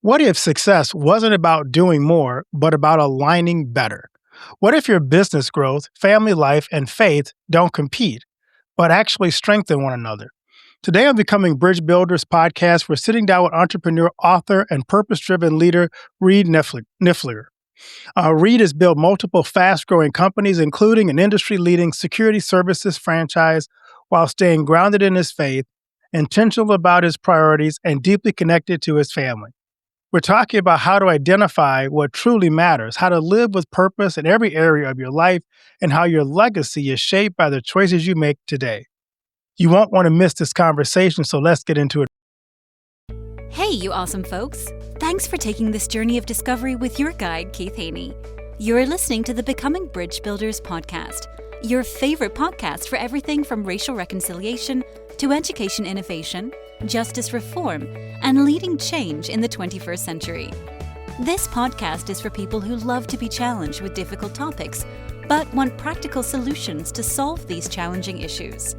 What if success wasn't about doing more, but about aligning better? What if your business growth, family life, and faith don't compete, but actually strengthen one another? Today on Becoming Bridge Builders podcast, we're sitting down with entrepreneur, author, and purpose driven leader Reed Nyffeler. Reed has built multiple fast growing companies, including an industry leading security services franchise, while staying grounded in his faith, intentional about his priorities, and deeply connected to his family. We're talking about how to identify what truly matters, how to live with purpose in every area of your life, and how your legacy is shaped by the choices you make today. You won't want to miss this conversation, so let's get into it. Hey, you awesome folks! Thanks for taking this journey of discovery with your guide, Keith Haney. You're listening to the Becoming Bridge Builders podcast, your favorite podcast for everything from racial reconciliation to education innovation, justice reform, and leading change in the 21st century. This podcast is for people who love to be challenged with difficult topics, but want practical solutions to solve these challenging issues.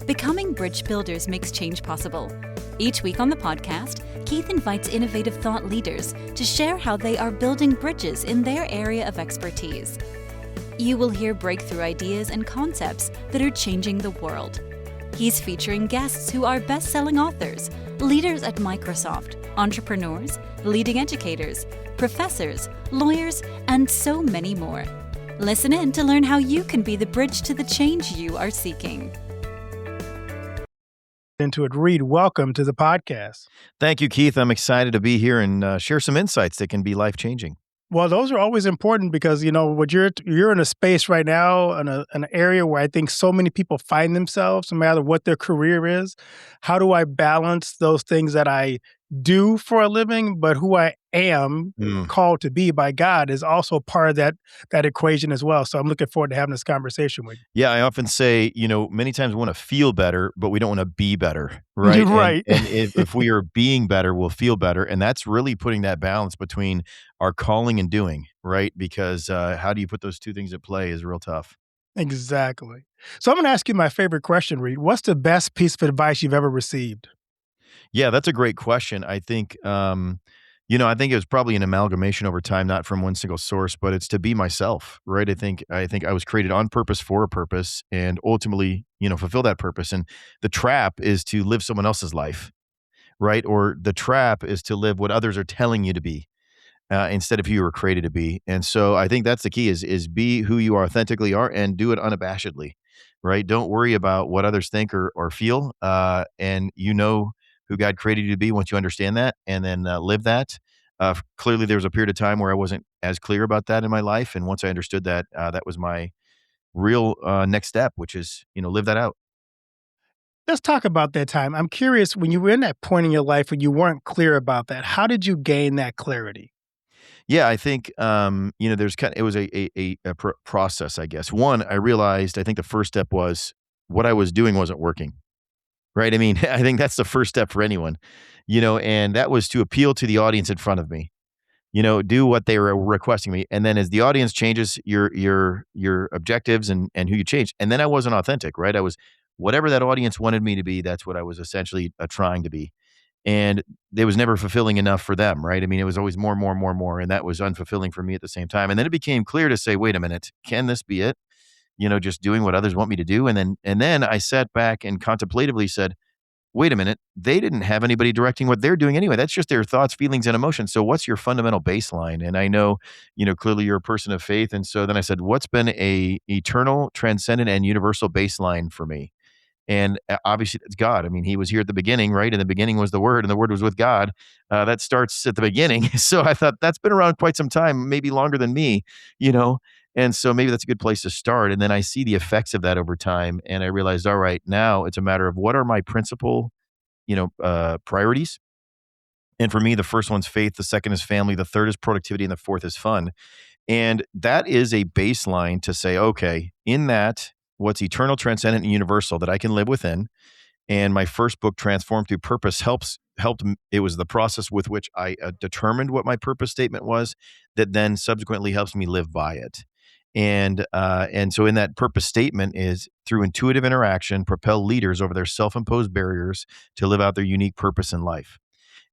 Becoming Bridge Builders makes change possible. Each week on the podcast, Keith invites innovative thought leaders to share how they are building bridges in their area of expertise. You will hear breakthrough ideas and concepts that are changing the world. He's featuring guests who are best-selling authors, leaders at Microsoft, entrepreneurs, leading educators, professors, lawyers, and so many more. Listen in to learn how you can be the bridge to the change you are seeking. Into it, Reed, welcome to the podcast. Thank you, Keith. I'm excited to be here and share some insights that can be life-changing. Well, those are always important because, what you're in a space right now, in an area where I think so many people find themselves, no matter what their career is. How do I balance those things that I do for a living, but who I am called to be by God is also part of that equation as well. So I'm looking forward to having this conversation with you. Yeah, I often say, many times we want to feel better, but we don't want to be better, right? You're right. And if we are being better, we'll feel better. And that's really putting that balance between our calling and doing, right? Because how do you put those two things at play is real tough. Exactly. So I'm going to ask you my favorite question, Reed. What's the best piece of advice you've ever received? Yeah, that's a great question. I think, I think it was probably an amalgamation over time, not from one single source, but it's to be myself, right? I think I was created on purpose for a purpose and ultimately, fulfill that purpose. And the trap is to live someone else's life, right? Or the trap is to live what others are telling you to be. Instead of who you were created to be. And so I think that's the key is be who you authentically are and do it unabashedly, right? Don't worry about what others think or feel. And who God created you to be once you understand that and then live that. Clearly there was a period of time where I wasn't as clear about that in my life. And once I understood that, that was my real next step, which is, live that out. Let's talk about that time. I'm curious, when you were in that point in your life when you weren't clear about that, how did you gain that clarity? Yeah, I think it was a process, I guess. One, I realized I think the first step was what I was doing wasn't working. Right? I mean, I think that's the first step for anyone. And that was to appeal to the audience in front of me. Do what they were requesting me. And then as the audience changes your objectives and who you change. And then I wasn't authentic, right? I was whatever that audience wanted me to be, that's what I was essentially trying to be. And it was never fulfilling enough for them, right? I mean, it was always more, more, more, more, and that was unfulfilling for me at the same time. And then it became clear to say, wait a minute, can this be it? Just doing what others want me to do. And then I sat back and contemplatively said, wait a minute, they didn't have anybody directing what they're doing anyway. That's just their thoughts, feelings, and emotions. So what's your fundamental baseline? And I know, clearly you're a person of faith. And so then I said, what's been a eternal, transcendent, and universal baseline for me? And obviously it's God. I mean, he was here at the beginning, right? And the beginning was the Word, and the Word was with God. That starts at the beginning. So I thought that's been around quite some time, maybe longer than me, And so maybe that's a good place to start. And then I see the effects of that over time. And I realized, all right, now it's a matter of what are my principal, priorities? And for me, the first one's faith, the second is family, the third is productivity, and the fourth is fun. And that is a baseline to say, okay, in that, what's eternal, transcendent, and universal that I can live within. And my first book, Transformed Through Purpose, helped. It was the process with which I determined what my purpose statement was that then subsequently helps me live by it. And so in that purpose statement is through intuitive interaction, propel leaders over their self-imposed barriers to live out their unique purpose in life.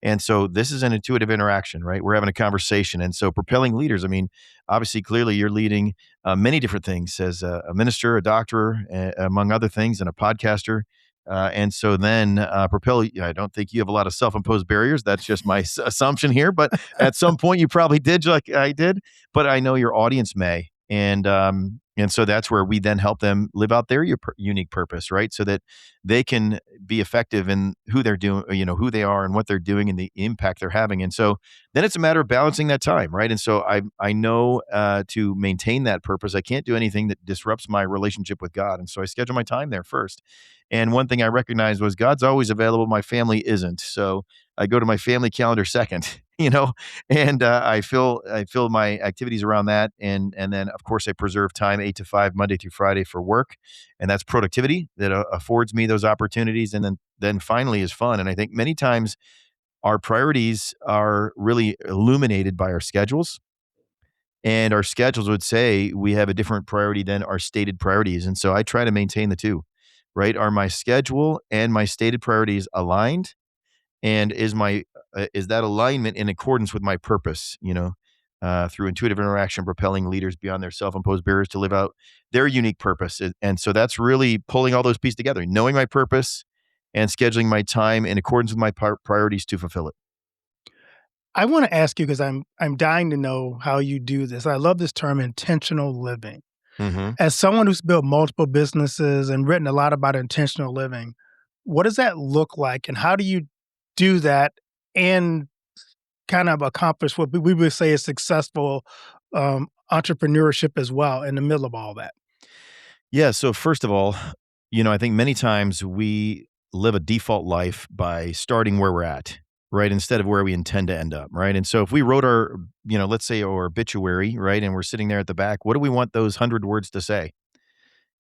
And so this is an intuitive interaction, right? We're having a conversation. And so propelling leaders, I mean, obviously, clearly you're leading many different things as a minister, a doctor, among other things, and a podcaster. And so then propel, I don't think you have a lot of self-imposed barriers. That's just my assumption here. But at some point you probably did, like I did. But I know your audience may. And so that's where we then help them live out their unique purpose, right? So that they can be effective in who they're doing, who they are and what they're doing and the impact they're having. And so then it's a matter of balancing that time, right? And so I know to maintain that purpose, I can't do anything that disrupts my relationship with God. And so I schedule my time there first. And one thing I recognized was God's always available. My family isn't. So I go to my family calendar second, and I fill my activities around that. And then of course I preserve time 8 to 5 Monday through Friday for work. And that's productivity that affords me those opportunities. And then finally is fun. And I think many times our priorities are really illuminated by our schedules. And our schedules would say we have a different priority than our stated priorities. And so I try to maintain the two, right? Are my schedule and my stated priorities aligned? And is that alignment in accordance with my purpose, through intuitive interaction, propelling leaders beyond their self-imposed barriers to live out their unique purpose. And so that's really pulling all those pieces together, knowing my purpose and scheduling my time in accordance with my priorities to fulfill it. I want to ask you because I'm dying to know how you do this. I love this term intentional living. Mm-hmm. As someone who's built multiple businesses and written a lot about intentional living, what does that look like and how do you do that and kind of accomplish what we would say is successful entrepreneurship as well in the middle of all that? Yeah. So first of all, I think many times we live a default life by starting where we're at, right? Instead of where we intend to end up, right? And so if we wrote our, let's say our obituary, right? And we're sitting there at the back, what do we want those 100 words to say?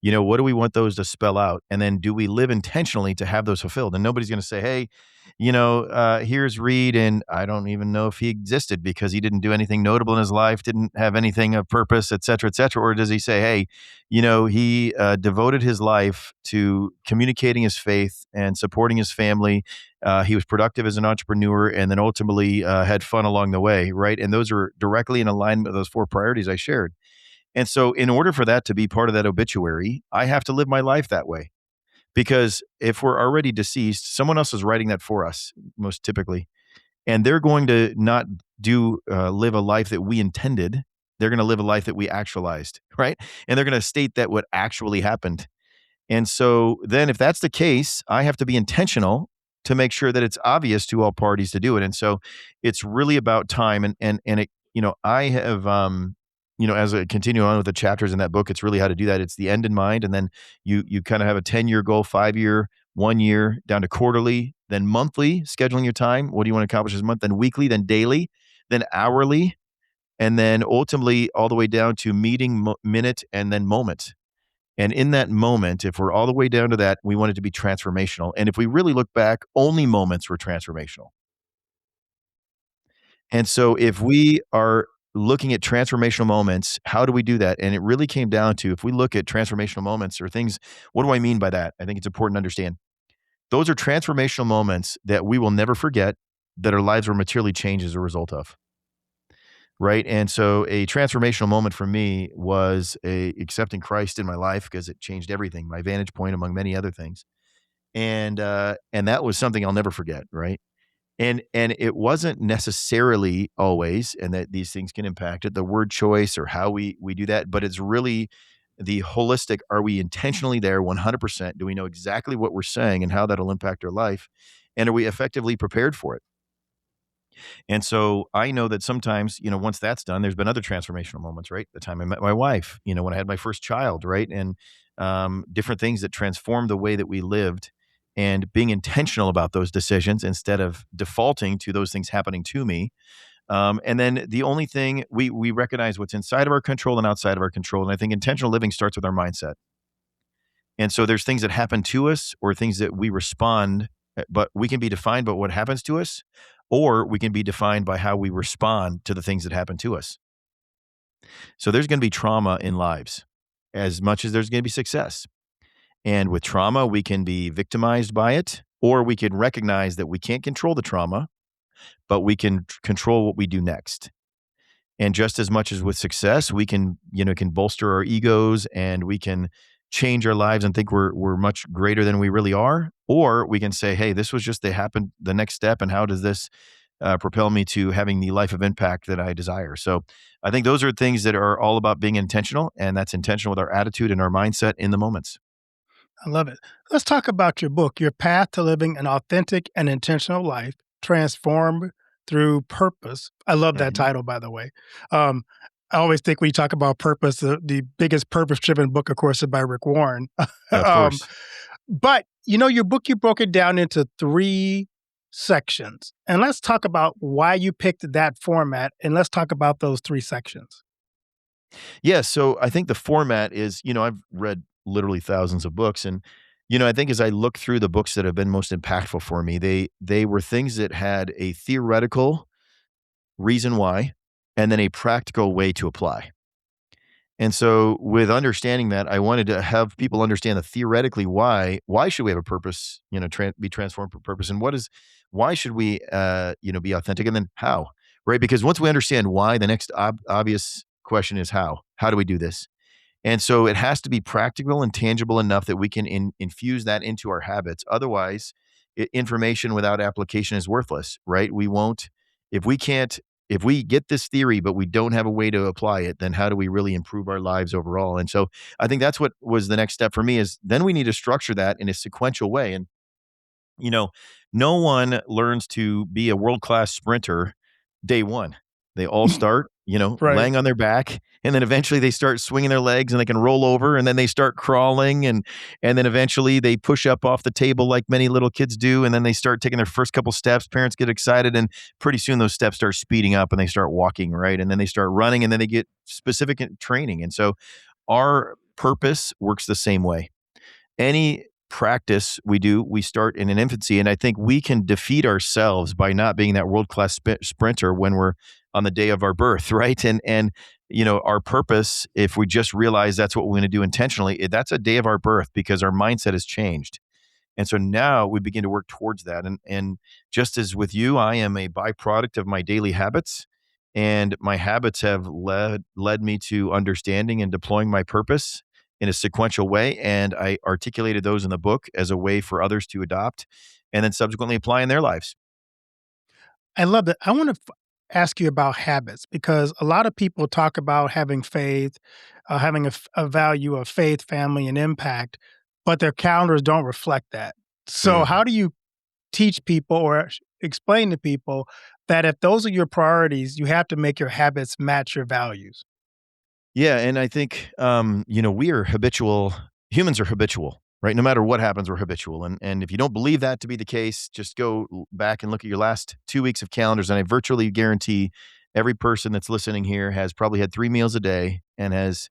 What do we want those to spell out? And then do we live intentionally to have those fulfilled? And nobody's going to say, hey, here's Reed. And I don't even know if he existed because he didn't do anything notable in his life, didn't have anything of purpose, et cetera, et cetera. Or does he say, hey, he devoted his life to communicating his faith and supporting his family. He was productive as an entrepreneur and then ultimately had fun along the way, right? And those are directly in alignment with those 4 priorities I shared. And so in order for that to be part of that obituary, I have to live my life that way. Because if we're already deceased, someone else is writing that for us, most typically. And they're going to not live a life that we intended. They're going to live a life that we actualized, right? And they're going to state that what actually happened. And so then if that's the case, I have to be intentional to make sure that it's obvious to all parties to do it. And so it's really about time. And it, I have, as I continue on with the chapters in that book, it's really how to do that. It's the end in mind. And then you kind of have a 10-year goal, 5-year, 1 year, down to quarterly, then monthly, scheduling your time. What do you want to accomplish this month? Then weekly, then daily, then hourly, and then ultimately all the way down to meeting, minute, and then moment. And in that moment, if we're all the way down to that, we want it to be transformational. And if we really look back, only moments were transformational. And so if we are looking at transformational moments, how do we do that? And it really came down to, if we look at transformational moments or things, what do I mean by that? I think it's important to understand. Those are transformational moments that we will never forget, that our lives were materially changed as a result of. Right. And so a transformational moment for me was accepting Christ in my life, because it changed everything, my vantage point, among many other things. And that was something I'll never forget. Right. And it wasn't necessarily always, and that these things can impact it, the word choice or how we do that, but it's really the holistic, are we intentionally there 100%? Do we know exactly what we're saying and how that'll impact our life? And are we effectively prepared for it? And so I know that sometimes, once that's done, there's been other transformational moments, right? The time I met my wife, when I had my first child, right? And different things that transformed the way that we lived, and being intentional about those decisions instead of defaulting to those things happening to me. And then the only thing we recognize what's inside of our control and outside of our control. And I think intentional living starts with our mindset. And so there's things that happen to us or things that we respond, but we can be defined by what happens to us, or we can be defined by how we respond to the things that happen to us. So there's going to be trauma in lives as much as there's going to be success. And with trauma, we can be victimized by it, or we can recognize that we can't control the trauma but we can control what we do next. And just as much as with success, we can bolster our egos and we can change our lives and think we're much greater than we really are. Or we can say, hey, this was just the next step. And how does this propel me to having the life of impact that I desire? So I think those are things that are all about being intentional. And that's intentional with our attitude and our mindset in the moments. I love it. Let's talk about your book, Your Path to Living an Authentic and Intentional Life, Transformed Through Purpose. I love that Mhm. title, by the way. Um, I always think when you talk about purpose, the biggest purpose driven book, of course, is by Rick Warren. Of um, course. but, your book, you broke it down into three sections. And let's talk about why you picked that format. And let's talk about those three sections. Yeah, so I think the format is, I've read literally thousands of books and I think as I look through the books that have been most impactful for me, they were things that had a theoretical reason why and then a practical way to apply. And so with understanding that, I wanted to have people understand the theoretically why should we have a purpose, be transformed for purpose and why should we be authentic and then how, right? Because once we understand why, the next obvious question is how. How do we do this? And so it has to be practical and tangible enough that we can infuse that into our habits. Otherwise, information without application is worthless, right? We won't, if we can't, if we get this theory, but we don't have a way to apply it, then how do we really improve our lives overall? And so I think that's what was the next step for me is then we need to structure that in a sequential way. And you know, no one learns to be a world-class sprinter day one. They all start, Right. laying on their back, and then eventually they start swinging their legs and they can roll over, and then they start crawling, and then eventually they push up off the table like many little kids do, and then they start taking their first couple steps. Parents get excited, and pretty soon those steps start speeding up, and they start walking, right? And then they start running, and then they get specific training. And so our purpose works the same way. Any practice we do, we start in an infancy. And I think we can defeat ourselves by not being that world class sprinter when we're on the day of our birth, right? And our purpose, if we just realize that's what we're going to do intentionally, that's a day of our birth because our mindset has changed. And so now we begin to work towards that. And just as with you, I am a byproduct of my daily habits. And my habits have led me to understanding and deploying my purpose in a sequential way. And I articulated those in the book as a way for others to adopt and then subsequently apply in their lives. I love that. I want to ask you about habits because a lot of people talk about having faith, having a value of faith, family, and impact, but their calendars don't reflect that. So, Mm. how do you teach people or explain to people that if those are your priorities, you have to make your habits match your values? Yeah, and I think we are habitual. Humans are habitual, right? No matter what happens, we're habitual. And if you don't believe that to be the case, just go back and look at your last 2 weeks of calendars, and I virtually guarantee every person that's listening here has probably had 3 meals a day and has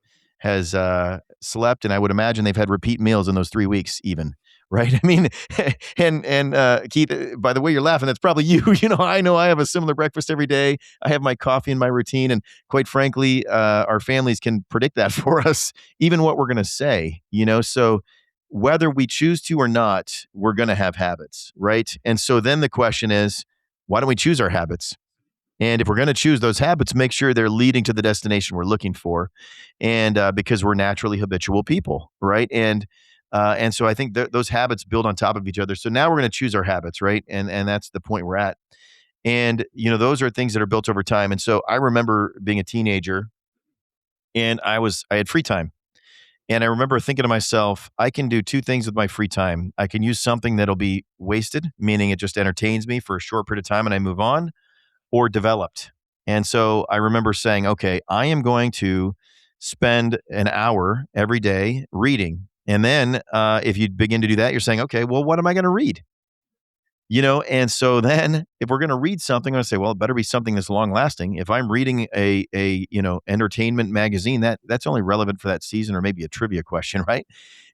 slept, and I would imagine they've had repeat meals in those 3 weeks, even. Right. I mean, and Keith, by the way you're laughing, that's probably you. I know I have a similar breakfast every day. I have my coffee in my routine. And quite frankly, our families can predict that for us, even what we're going to say. So whether we choose to or not, we're going to have habits. Right. And so then the question is, why don't we choose our habits? And if we're going to choose those habits, make sure they're leading to the destination we're looking for. And because we're naturally habitual people. Right. And so I think those habits build on top of each other. So now we're going to choose our habits, right? And that's the point we're at. And those are things that are built over time. And so I remember being a teenager, and I had free time, and I remember thinking to myself, I can do two things with my free time. I can use something that'll be wasted, meaning it just entertains me for a short period of time and I move on, or developed. And so I remember saying, okay, I am going to spend an hour every day reading. And then if you begin to do that, you're saying, okay, well, what am I going to read? And so then if we're going to read something, I'm going to say, well, it better be something that's long lasting. If I'm reading a entertainment magazine, that's only relevant for that season or maybe a trivia question, right?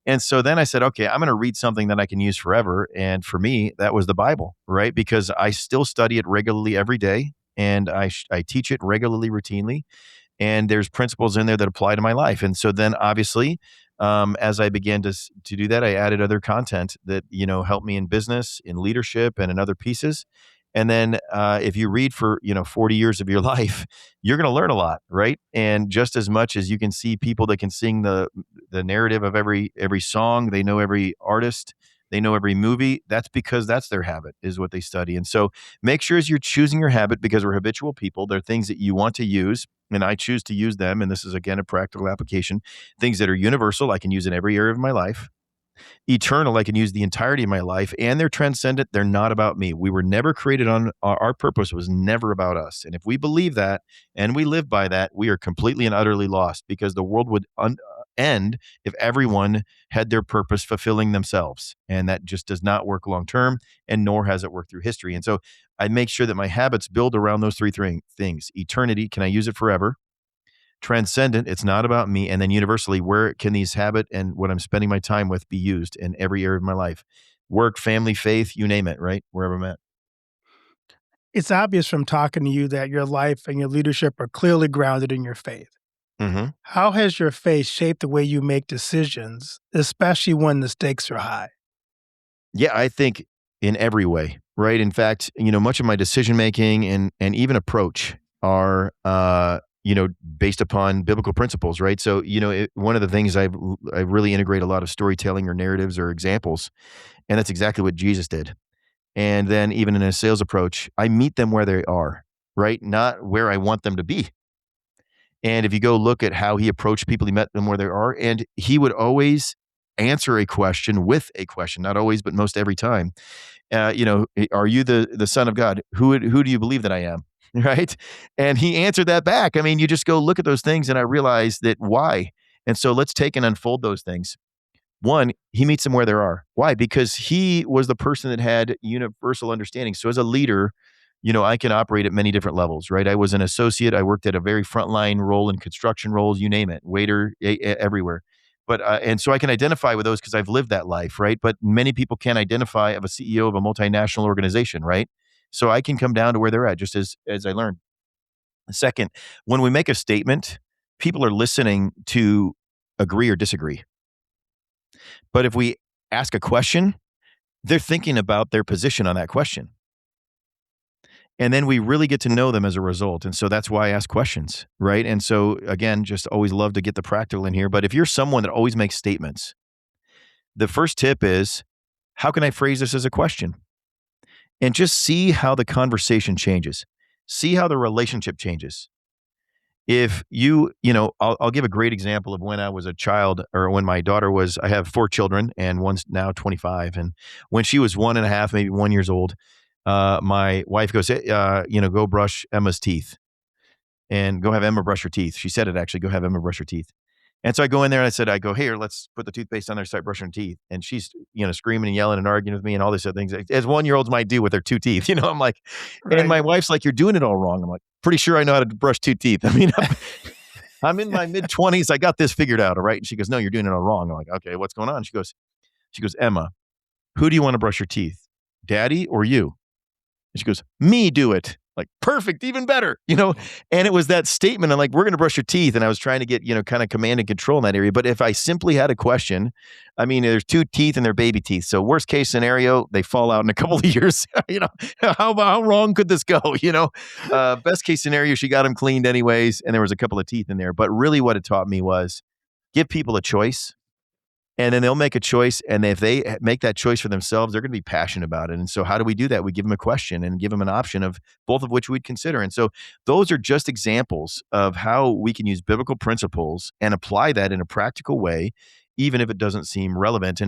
And so then I said, okay, I'm going to read something that I can use forever. And for me, that was the Bible, right? Because I still study it regularly every day, and I teach it regularly, routinely, and there's principles in there that apply to my life. And so then obviously, as I began to do that, I added other content that helped me in business, in leadership, and in other pieces. And then if you read for 40 years of your life, you're going to learn a lot, right? And just as much as you can see people that can sing the narrative of every song, they know every artist, they know every movie. That's because that's their habit, is what they study. And so make sure as you're choosing your habit, because we're habitual people, there are things that you want to use, and I choose to use them. And this is again a practical application. Things that are universal, I can use in every area of my life. Eternal, I can use the entirety of my life, and they're transcendent. They're not about me. We were never created on our purpose was never about us. And if we believe that and we live by that, we are completely and utterly lost, because the world would end if everyone had their purpose fulfilling themselves. And that just does not work long term, and nor has it worked through history. And so I make sure that my habits build around those three things. Eternity, can I use it forever? Transcendent, it's not about me. And then universally, where can these habit and what I'm spending my time with be used in every area of my life? Work, family, faith, you name it, right? Wherever I'm at. It's obvious from talking to you that your life and your leadership are clearly grounded in your faith. Mm-hmm. How has your faith shaped the way you make decisions, especially when the stakes are high? Yeah, I think in every way, right? In fact, much of my decision making and even approach are based upon biblical principles, right? So, one of the things I really integrate a lot of storytelling or narratives or examples, and that's exactly what Jesus did. And then even in a sales approach, I meet them where they are, right? Not where I want them to be. And if you go look at how he approached people, he met them where they are, and he would always answer a question with a question. Not always, but most every time. Are you the Son of God? Who do you believe that I am? Right? And he answered that back. I mean, you just go look at those things, and I realized that why. And so let's take and unfold those things. One, he meets them where they are. Why? Because he was the person that had universal understanding. So as a leader, I can operate at many different levels, right? I was an associate. I worked at a very frontline role in construction roles, you name it, waiter, everywhere. But and so I can identify with those because I've lived that life, right? But many people can't identify of a CEO of a multinational organization, right? So I can come down to where they're at, just as I learned. Second, when we make a statement, people are listening to agree or disagree. But if we ask a question, they're thinking about their position on that question. And then we really get to know them as a result. And so that's why I ask questions, right? And so again, just always love to get the practical in here. But if you're someone that always makes statements, the first tip is, how can I phrase this as a question? And just see how the conversation changes. See how the relationship changes. If I'll give a great example of when I was a child, or when my daughter was, I have 4 children and one's now 25. And when she was 1.5, maybe 1 years old, my wife goes, hey, go brush Emma's teeth and go have Emma brush her teeth. She said it actually, go have Emma brush her teeth. And so I go in there and I go, here, let's put the toothpaste on there, start brushing her teeth. And she's, screaming and yelling and arguing with me and all these other things, as 1-year-olds might do with their 2 teeth. I'm like, Right. And my wife's like, you're doing it all wrong. I'm like, pretty sure I know how to brush 2 teeth. I mean, I'm in my mid-20s. I got this figured out. All right. And she goes, no, you're doing it all wrong. I'm like, okay, what's going on? She goes, Emma, who do you want to brush your teeth? Daddy or you? And she goes, me do it. Like, perfect, even better, And it was that statement. I'm like, we're going to brush your teeth. And I was trying to get, kind of command and control in that area. But if I simply had a question, I mean, there's 2 teeth and they're baby teeth. So worst case scenario, they fall out in a couple of years. How wrong could this go? Best case scenario, she got them cleaned anyways. And there was a couple of teeth in there. But really what it taught me was give people a choice. And then they'll make a choice. And if they make that choice for themselves, they're going to be passionate about it. And so how do we do that? We give them a question and give them an option of both of which we'd consider. And so those are just examples of how we can use biblical principles and apply that in a practical way, even if it doesn't seem relevant.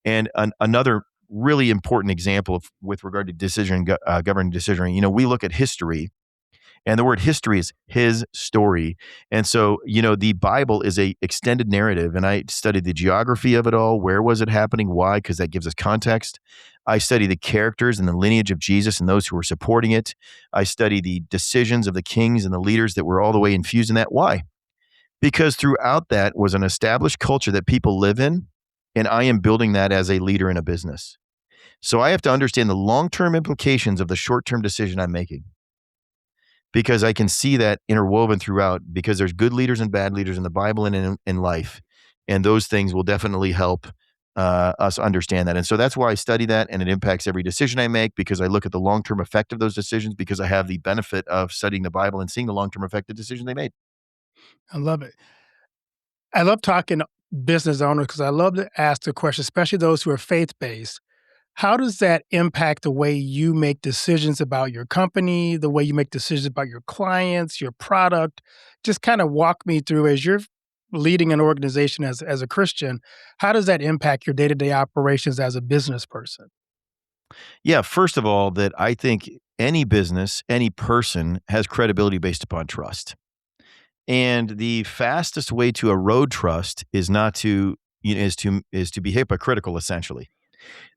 And another really important example with regard to governing decision, we look at history. And the word history is his story. And so, the Bible is a extended narrative. And I studied the geography of it all. Where was it happening? Why? Because that gives us context. I study the characters and the lineage of Jesus and those who were supporting it. I study the decisions of the kings and the leaders that were all the way infused in that. Why? Because throughout that was an established culture that people live in. And I am building that as a leader in a business. So I have to understand the long-term implications of the short-term decision I'm making, because I can see that interwoven throughout, because there's good leaders and bad leaders in the Bible and in life. And those things will definitely help us understand that. And so that's why I study that, and it impacts every decision I make, because I look at the long-term effect of those decisions, because I have the benefit of studying the Bible and seeing the long-term effect of decisions they made. I love it. I love talking to business owners because I love to ask the question, especially those who are faith based. How does that impact the way you make decisions about your company, the way you make decisions about your clients, your product? Just kind of walk me through as you're leading an organization as a Christian, how does that impact your day to day operations as a business person? Yeah, first of all, that I think any business, any person has credibility based upon trust. And the fastest way to erode trust is not to is to be hypocritical, essentially.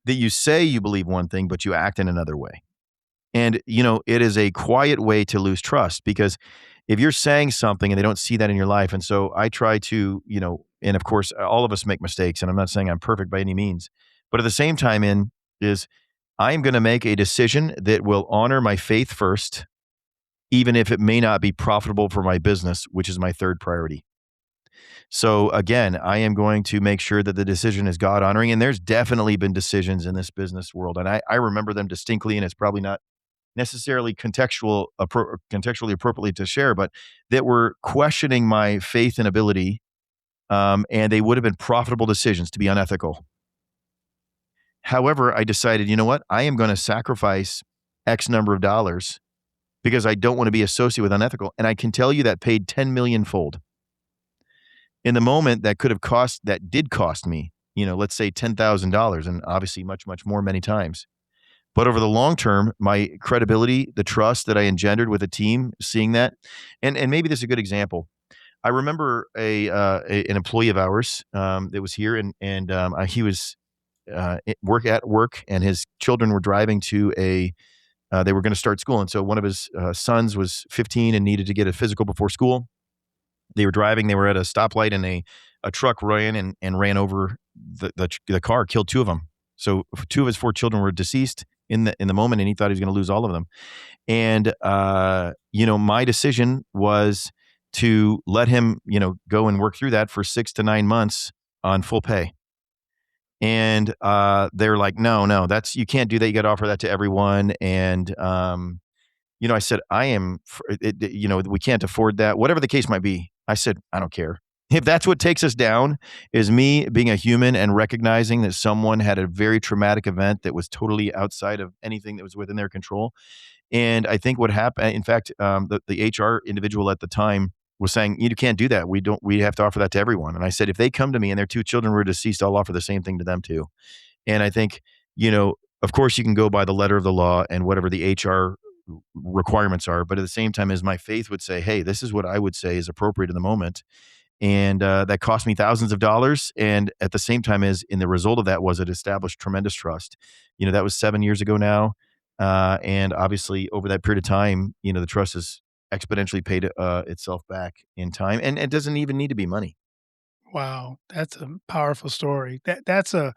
That you say you believe one thing, but you act in another way. And it is a quiet way to lose trust, because if you're saying something and they don't see that in your life, and so I try to, and of course, all of us make mistakes, and I'm not saying I'm perfect by any means, but at the same time, is I am going to make a decision that will honor my faith first, even if it may not be profitable for my business, which is my third priority. So again, I am going to make sure that the decision is God honoring. And there's definitely been decisions in this business world, and I remember them distinctly, and it's probably not necessarily contextually appropriately to share, but that were questioning my faith and ability, and they would have been profitable decisions to be unethical. However, I decided, you know what? I am going to sacrifice X number of dollars because I don't want to be associated with unethical. And I can tell you that paid 10 million fold. In the moment, that did cost me, let's say $10,000, and obviously much, much more many times. But over the long term, my credibility, the trust that I engendered with a team, seeing that, and maybe this is a good example. I remember an employee of ours that was here, and he was at work, and his children were driving to they were going to start school, and so one of his sons was 15 and needed to get a physical before school. They were driving. They were at a stoplight, and a truck ran and ran over the car, killed two of them. So two of his four children were deceased in the moment, and he thought he was going to lose all of them. And my decision was to let him go and work through that for 6 to 9 months on full pay. And they're like, no, you can't do that. You got to offer that to everyone. And I said, we can't afford that, whatever the case might be. I said, I don't care. If that's what takes us down, is me being a human and recognizing that someone had a very traumatic event that was totally outside of anything that was within their control. And I think what happened, in fact, the HR individual at the time was saying, you can't do that. We have to offer that to everyone. And I said, if they come to me and their two children were deceased, I'll offer the same thing to them too. And I think, of course you can go by the letter of the law and whatever the HR requirements are. But at the same time, as my faith would say, hey, this is what I would say is appropriate in the moment. And that cost me thousands of dollars. And at the same time, in the result of that was it established tremendous trust. That was 7 years ago now. And obviously over that period of time, the trust has exponentially paid itself back in time. And it doesn't even need to be money. Wow, that's a powerful story. That's a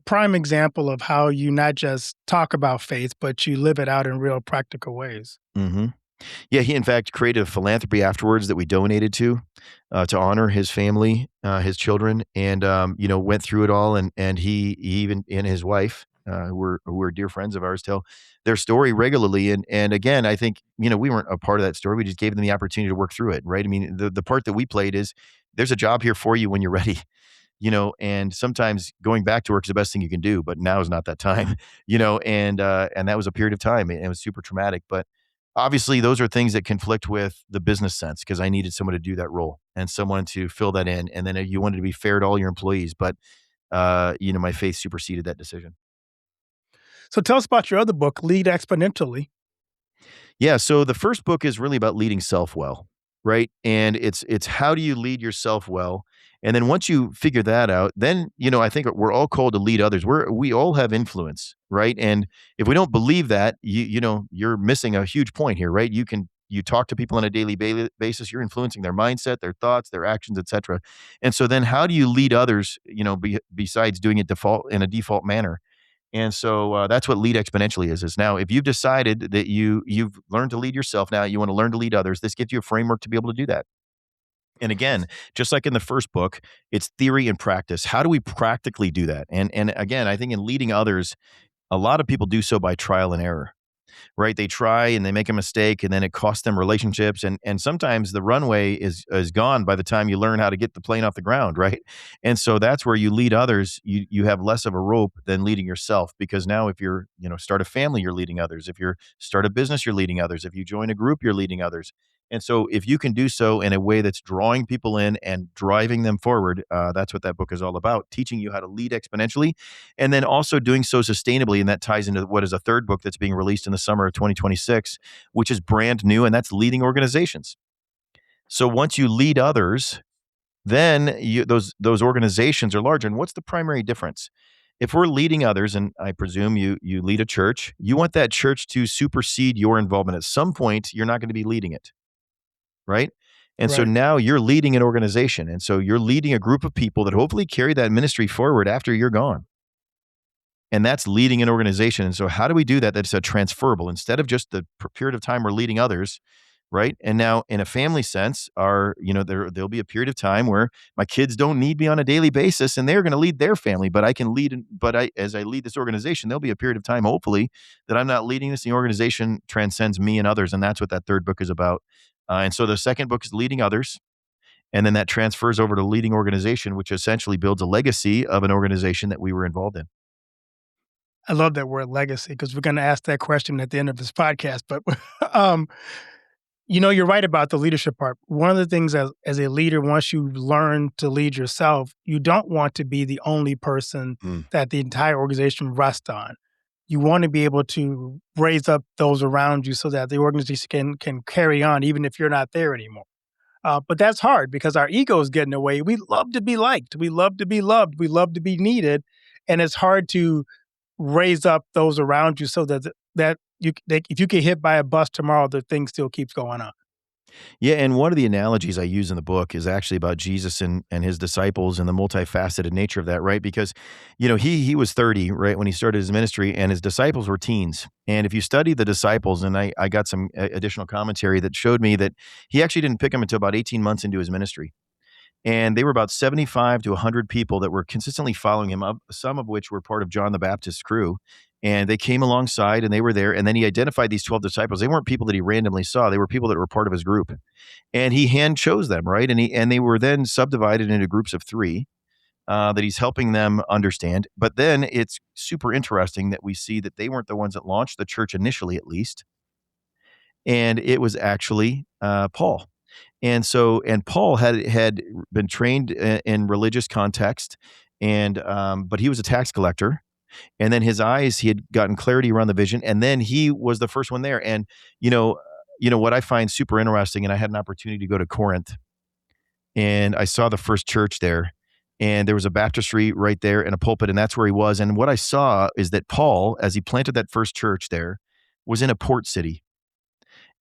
prime example of how you not just talk about faith, but you live it out in real practical ways. Mm-hmm. Yeah, he in fact created a philanthropy afterwards that we donated to honor his family, his children, and went through it all. And he even and his wife, who were dear friends of ours, tell their story regularly. And again, I think we weren't a part of that story. We just gave them the opportunity to work through it, right? I mean, the part that we played is there's a job here for you when you're ready. And sometimes going back to work is the best thing you can do, but now is not that time, and that was a period of time, and it was super traumatic. But obviously those are things that conflict with the business sense, because I needed someone to do that role and someone to fill that in. And then you wanted to be fair to all your employees, but my faith superseded that decision. So tell us about your other book, Lead Exponentially. Yeah. So the first book is really about leading self well, right? And it's how do you lead yourself well? And then once you figure that out, then I think we're all called to lead others. We all have influence, right? And if we don't believe that, you're missing a huge point here, right? You talk to people on a daily basis, you're influencing their mindset, their thoughts, their actions, etc. And so then how do you lead others, besides doing it in a default manner? And so that's what lead exponentially is now if you've decided that you've learned to lead yourself, now you want to learn to lead others, this gives you a framework to be able to do that. And again, just like in the first book, it's theory and practice. How do we practically do that? And again, I think in leading others, a lot of people do so by trial and error, right? They try and they make a mistake, and then it costs them relationships. And sometimes the runway is gone by the time you learn how to get the plane off the ground, right? And so that's where you lead others. You have less of a rope than leading yourself, because now if you're, start a family, you're leading others. If you're start a business, you're leading others. If you join a group, you're leading others. And so if you can do so in a way that's drawing people in and driving them forward, that's what that book is all about, teaching you how to lead exponentially, and then also doing so sustainably. And that ties into what is a third book that's being released in the summer of 2026, which is brand new, and that's leading organizations. So once you lead others, then those organizations are larger. And what's the primary difference? If we're leading others, and I presume you lead a church, you want that church to supersede your involvement. At some point, you're not going to be leading it, right? And so Right. now you're leading an organization. And so you're leading a group of people that hopefully carry that ministry forward after you're gone. And that's leading an organization. And so how do we do that? That's a transferable, instead of just the period of time we're leading others, right? And now in a family sense, there'll be a period of time where my kids don't need me on a daily basis, and they're going to lead their family, but I can lead. As I lead this organization, there'll be a period of time, hopefully, that I'm not leading this. The organization transcends me and others. And that's what that third book is about. And so the second book is leading others. And then that transfers over to leading organization, which essentially builds a legacy of an organization that we were involved in. I love that word legacy, because we're going to ask that question at the end of this podcast. But, um, you're right about the leadership part. One of the things as a leader, once you learn to lead yourself, you don't want to be the only person that the entire organization rests on. You want to be able to raise up those around you so that the organization can carry on, even if you're not there anymore. But that's hard because our egos get in the way. We love to be liked. We love to be loved. We love to be needed. And it's hard to raise up those around you so that if you get hit by a bus tomorrow, the thing still keeps going on. Yeah, and one of the analogies I use in the book is actually about Jesus and his disciples and the multifaceted nature of that, right? Because, he was 30, right, when he started his ministry, and his disciples were teens. And if you study the disciples, and I got some additional commentary that showed me that he actually didn't pick them until about 18 months into his ministry. And they were about 75 to 100 people that were consistently following him, some of which were part of John the Baptist's crew. And they came alongside and they were there. And then he identified these 12 disciples. They weren't people that he randomly saw. They were people that were part of his group. And he hand chose them, right? And they were then subdivided into groups of three that he's helping them understand. But then it's super interesting that we see that they weren't the ones that launched the church initially, at least. And it was actually Paul. And Paul had been trained in religious context, but he was a tax collector. And then his eyes, he had gotten clarity around the vision, and then he was the first one there. And what I find super interesting, and I had an opportunity to go to Corinth, and I saw the first church there, and there was a baptistry right there and a pulpit, and that's where he was. And what I saw is that Paul, as he planted that first church there, was in a port city.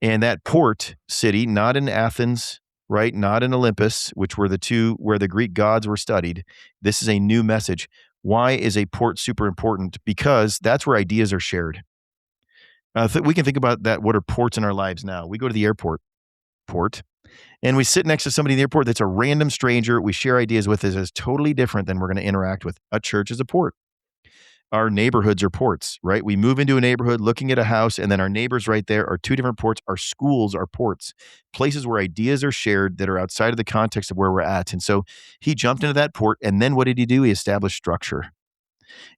And that port city, not in Athens, right? Not in Olympus, which were the two where the Greek gods were studied. This is a new message. Why is a port super important? Because that's where ideas are shared. We can think about that. What are ports in our lives now? We go to the airport, and we sit next to somebody in the airport that's a random stranger we share ideas with, is totally different than we're going to interact with. A church is a port. Our neighborhoods are ports, right? We move into a neighborhood looking at a house, and then our neighbors right there are two different ports. Our schools are ports, places where ideas are shared that are outside of the context of where we're at. And so he jumped into that port, and then what did he do? He established structure.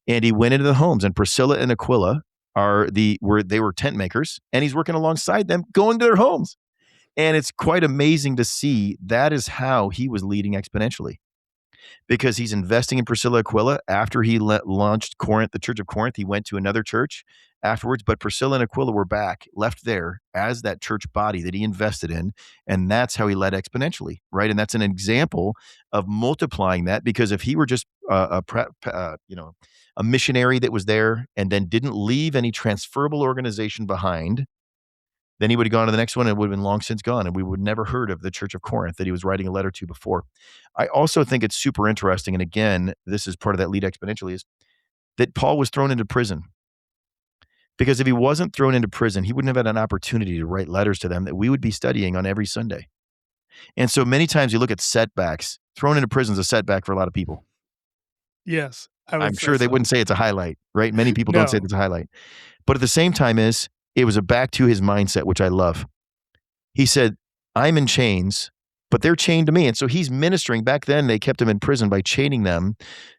And he went into the homes, and Priscilla and Aquila they were tent makers, and he's working alongside them, going to their homes. And it's quite amazing to see that is how he was leading exponentially. Because he's investing in Priscilla Aquila. After he launched Corinth, the Church of Corinth, he went to another church afterwards. But Priscilla and Aquila were left there as that church body that he invested in. And that's how he led exponentially, right? And that's an example of multiplying that, because if he were just a missionary that was there and then didn't leave any transferable organization behind, then he would have gone to the next one and it would have been long since gone. And we would never heard of the Church of Corinth that he was writing a letter to before. I also think it's super interesting. And again, this is part of that lead exponentially, is that Paul was thrown into prison. Because if he wasn't thrown into prison, he wouldn't have had an opportunity to write letters to them that we would be studying on every Sunday. And so many times you look at setbacks, thrown into prison is a setback for a lot of people. Yes, I would I'm say sure they so. wouldn't say it's a highlight, right? Many people don't say No. it's a highlight. But at the same time it was a back to his mindset, which I love. He said, I'm in chains, but they're chained to me. And so he's ministering. Back then, they kept him in prison by chaining them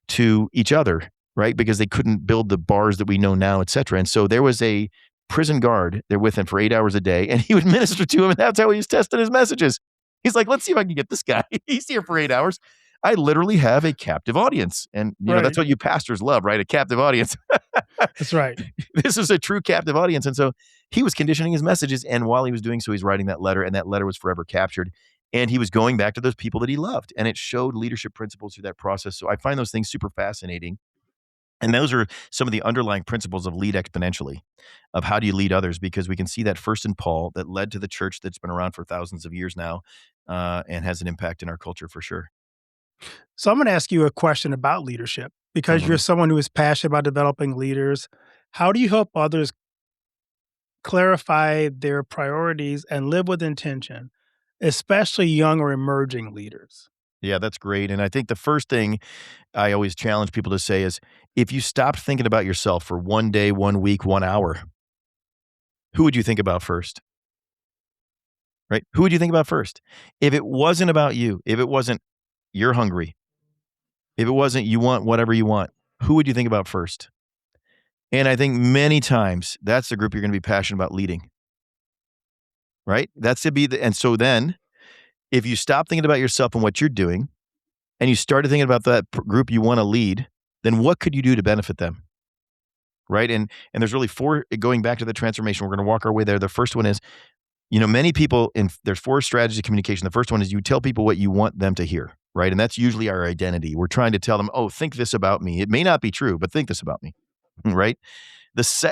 to each other, right? Because they couldn't build the bars that we know now, et cetera. And so there was a prison guard there with him for 8 hours a day, and he would minister to him, and that's how he was testing his messages. He's like, let's see if I can get this guy. He's here for 8 hours. I literally have a captive audience. And, that's Right. what you pastors love, right? A captive audience. That's right. This is a true captive audience. And so he was conditioning his messages. And while he was doing so, he's writing that letter, and that letter was forever captured. And he was going back to those people that he loved. And it showed leadership principles through that process. So I find those things super fascinating. And those are some of the underlying principles of lead exponentially, of how do you lead others? Because we can see that first in Paul that led to the church that's been around for thousands of years now, and has an impact in our culture for sure. So I'm going to ask you a question about leadership because you're Mhm. someone who is passionate about developing leaders. How do you help others clarify their priorities and live with intention, especially young or emerging leaders? Yeah, that's great. And I think the first thing I always challenge people to say is if you stopped thinking about yourself for 1 day, 1 week, 1 hour, who would you think about first? Right? Who would you think about first? If it wasn't about you, if it wasn't you're hungry, if it wasn't you want whatever you want, who would you think about first? And I think many times that's the group you're going to be passionate about leading, right? That's to be and so then if you stop thinking about yourself and what you're doing and you started thinking about that group you want to lead, then what could you do to benefit them? Right? And there's really four going back to the transformation. We're going to walk our way there. The first one is, many people there's four strategies of communication. The first one is you tell people what you want them to hear, right? And that's usually our identity. We're trying to tell them, "Oh, think this about me." It may not be true, but think this about me. Right?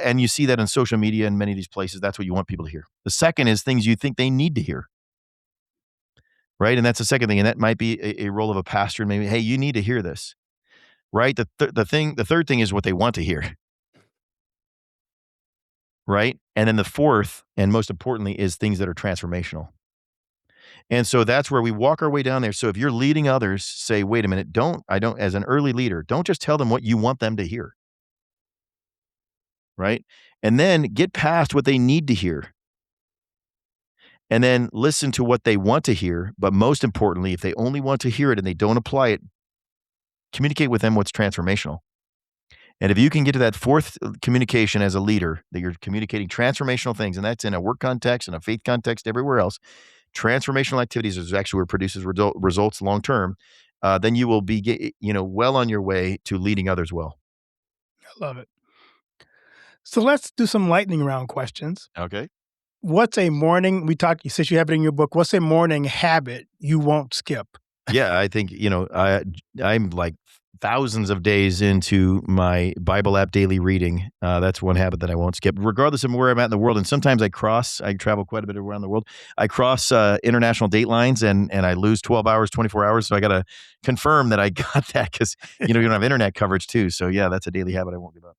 And you see that in social media and many of these places. That's what you want people to hear. The second is things you think they need to hear. Right? And that's the second thing. And that might be a role of a pastor. And maybe, hey, you need to hear this. Right? The third thing is what they want to hear. Right? And then the fourth, and most importantly, is things that are transformational. And so that's where we walk our way down there. So if you're leading others, say, wait a minute, as an early leader, don't just tell them what you want them to hear. Right? And then get past what they need to hear. And then listen to what they want to hear. But most importantly, if they only want to hear it and they don't apply it, communicate with them what's transformational. And if you can get to that fourth communication as a leader, that you're communicating transformational things, and that's in a work context and a faith context, everywhere else, transformational activities is actually where it produces results long term. Then you will be, well on your way to leading others well. I love it. So let's do some lightning round questions. Okay. What's a morning, since you have it in your book, what's a morning habit you won't skip? Yeah, I think, I'm like thousands of days into my Bible app daily reading. That's one habit that I won't skip, regardless of where I'm at in the world. And sometimes I travel quite a bit around the world. I cross international date lines and I lose 12 hours, 24 hours. So I got to confirm that I got that because, you don't have internet coverage too. So yeah, that's a daily habit I won't give up.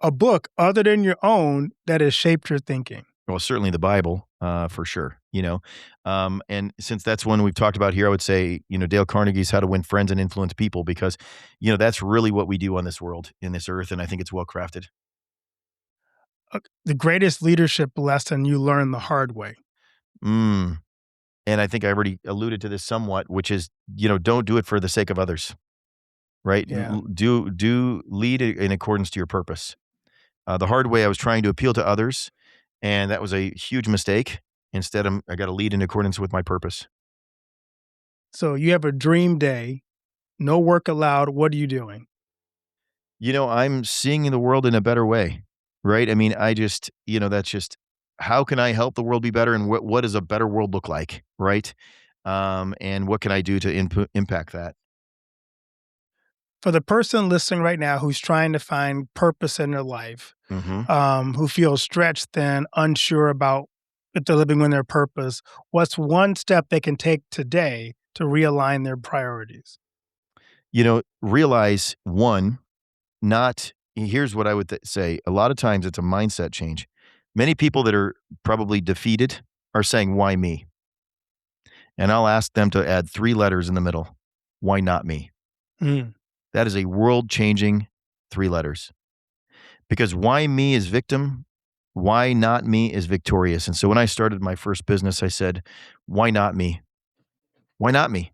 A book other than your own that has shaped your thinking. Well, certainly the Bible, for sure, and since that's one we've talked about here, I would say, Dale Carnegie's How to Win Friends and Influence People, because, that's really what we do on this world, in this earth, and I think it's well crafted. The greatest leadership lesson you learned the hard way. And I think I already alluded to this somewhat, which is, don't do it for the sake of others, right? Yeah. Do lead in accordance to your purpose. The hard way, I was trying to appeal to others, and that was a huge mistake. Instead, I got to lead in accordance with my purpose. So you have a dream day, no work allowed. What are you doing? I'm seeing the world in a better way, right? I mean, that's just how can I help the world be better, and what does a better world look like, right? And what can I do to impact that? For the person listening right now who's trying to find purpose in their life, Mm-hmm. who feels stretched and unsure about if they're living in their purpose, what's one step they can take today to realign their priorities? Realize one, here's what I would say. A lot of times it's a mindset change. Many people that are probably defeated are saying, why me? and I'll ask them to add 3 letters in the middle. Why not me? Mm, That is a world-changing 3 letters. Because why me is victim, why not me is victorious. And so when I started my first business, I said, why not me? Why not me?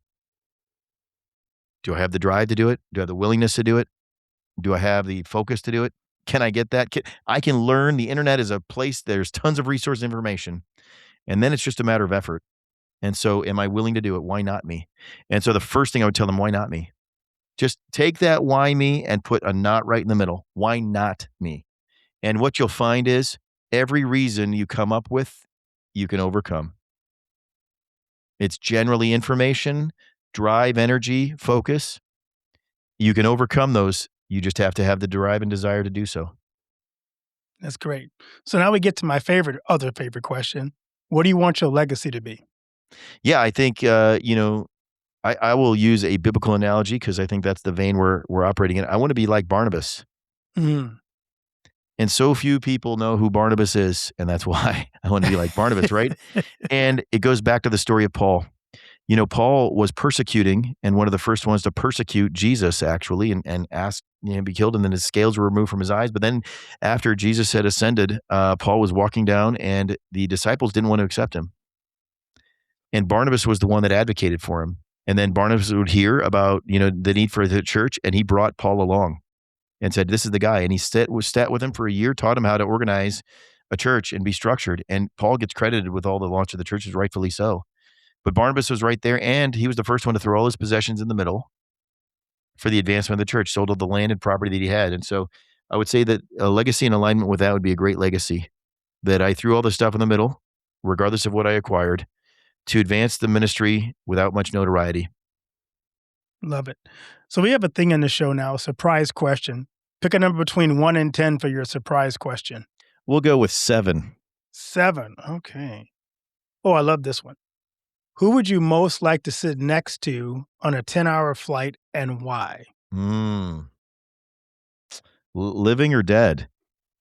Do I have the drive to do it? Do I have the willingness to do it? Do I have the focus to do it? Can I get that? I can learn. The internet is a place, there's tons of resource information. And then it's just a matter of effort. And so am I willing to do it? Why not me? And so the first thing I would tell them, why not me? Just take that why me and put a not right in the middle. Why not me? And what you'll find is every reason you come up with, you can overcome. It's generally information, drive, energy, focus. You can overcome those. You just have to have the drive and desire to do so. that's great. So now we get to my other favorite question. What do you want your legacy to be? Yeah, I think, I will use a biblical analogy because I think that's the vein we're operating in. I want to be like Barnabas. Mm. And so few people know who Barnabas is, and that's why I want to be like Barnabas, right? And it goes back to the story of Paul. Paul was persecuting, and one of the first ones to persecute Jesus, actually, and ask to be killed, and then his scales were removed from his eyes. But then after Jesus had ascended, Paul was walking down, and the disciples didn't want to accept him. And Barnabas was the one that advocated for him. And then Barnabas would hear about, the need for the church, and he brought Paul along and said, "This is the guy." And he sat with him for a year, taught him how to organize a church and be structured. And Paul gets credited with all the launch of the churches, rightfully so. But Barnabas was right there, and he was the first one to throw all his possessions in the middle for the advancement of the church, sold all the land and property that he had. And so I would say that a legacy in alignment with that would be a great legacy, that I threw all the stuff in the middle, regardless of what I acquired, to advance the ministry without much notoriety. Love it. So we have a thing in the show now, a surprise question. Pick a number between 1 and 10 for your surprise question. We'll go with 7. 7. Okay. Oh, I love this one. Who would you most like to sit next to on a 10-hour flight and why? Mm. Living or dead?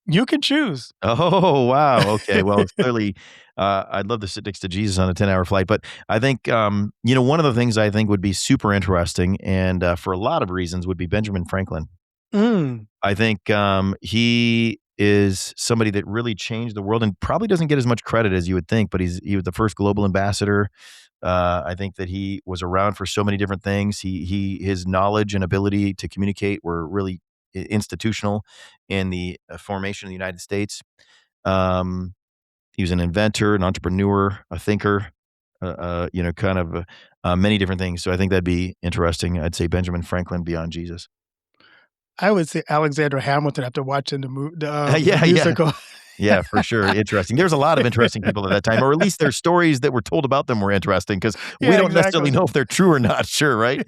You can choose. Oh, wow. Okay. Well, it's clearly, I'd love to sit next to Jesus on a 10-hour flight. But I think, one of the things I think would be super interesting, and for a lot of reasons, would be Benjamin Franklin. Mm, I think he is somebody that really changed the world and probably doesn't get as much credit as you would think, but he was the first global ambassador. I think that he was around for so many different things. His knowledge and ability to communicate were really institutional in the formation of the United States. Um, he was an inventor, an entrepreneur, a thinker, kind of many different things. So I think that'd be interesting. I'd say Benjamin Franklin beyond Jesus. I would say Alexander Hamilton after watching the Yeah, yeah. musical. Yeah, for sure. Interesting. There's a lot of interesting people at that time, or at least their stories that were told about them were interesting because we Yeah, don't necessarily exactly. know if they're true or not. Sure, right?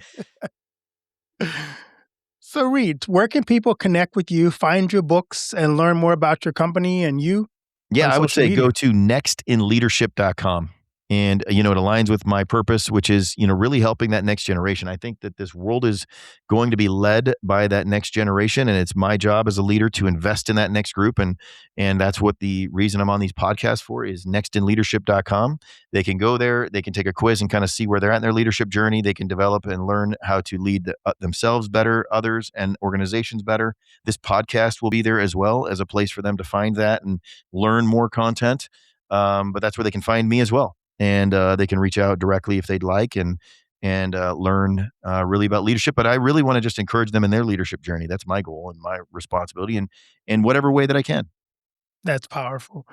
So, Reed, where can people connect with you, find your books, and learn more about your company and you Yeah, on I would social say go media? to nextinleadership.com. And, it aligns with my purpose, which is, really helping that next generation. I think that this world is going to be led by that next generation. And it's my job as a leader to invest in that next group. And that's what the reason I'm on these podcasts for is nextinleadership.com. They can go there, they can take a quiz and kind of see where they're at in their leadership journey. They can develop and learn how to lead themselves better, others, and organizations better. This podcast will be there as well as a place for them to find that and learn more content. But that's where they can find me as well. And they can reach out directly if they'd like and learn really about leadership. But I really want to just encourage them in their leadership journey. That's my goal and my responsibility, and in whatever way that I can. That's powerful.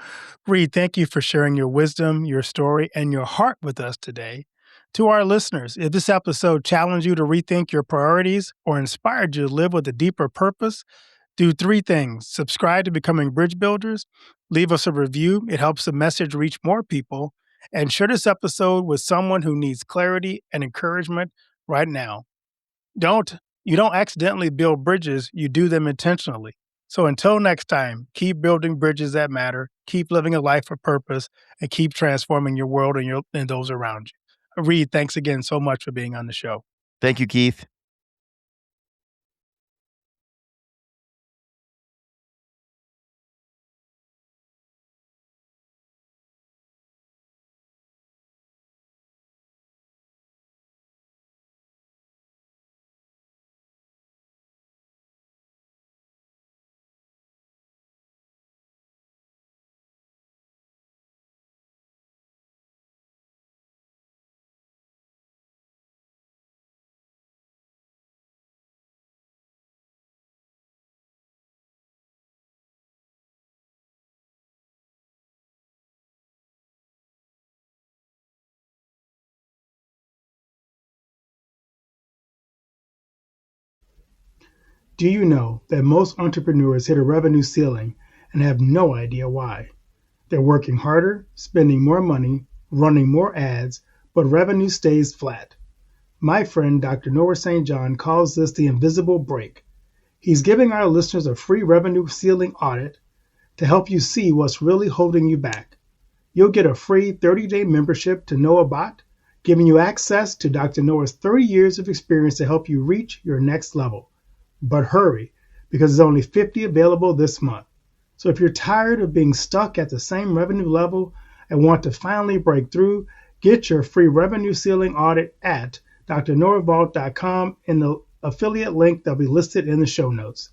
Reed, thank you for sharing your wisdom, your story, and your heart with us today. To our listeners, if this episode challenged you to rethink your priorities or inspired you to live with a deeper purpose, do 3 things. Subscribe to Becoming Bridge Builders, leave us a review. It helps the message reach more people, and share this episode with someone who needs clarity and encouragement right now. You don't accidentally build bridges, you do them intentionally. So until next time, keep building bridges that matter, keep living a life of purpose, and keep transforming your world and those around you. Reed, thanks again so much for being on the show. Thank you, Keith. Do you know that most entrepreneurs hit a revenue ceiling and have no idea why? They're working harder, spending more money, running more ads, but revenue stays flat. My friend Dr. Noah St. John calls this the invisible break. He's giving our listeners a free revenue ceiling audit to help you see what's really holding you back. You'll get a free 30-day membership to NoahBot, giving you access to Dr. Noah's 30 years of experience to help you reach your next level. But hurry, because there's only 50 available this month. So if you're tired of being stuck at the same revenue level and want to finally break through, get your free revenue ceiling audit at drnoahvault.com in the affiliate link that'll be listed in the show notes.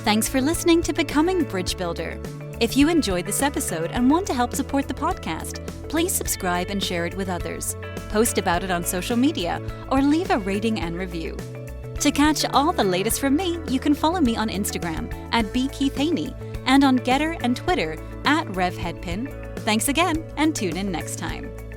Thanks for listening to Becoming Bridge Builder. If you enjoyed this episode and want to help support the podcast, please subscribe and share it with others. Post about it on social media or leave a rating and review. To catch all the latest from me, you can follow me on Instagram at @bkeithhaney and on Getter and Twitter @RevHeadpin. Thanks again and tune in next time.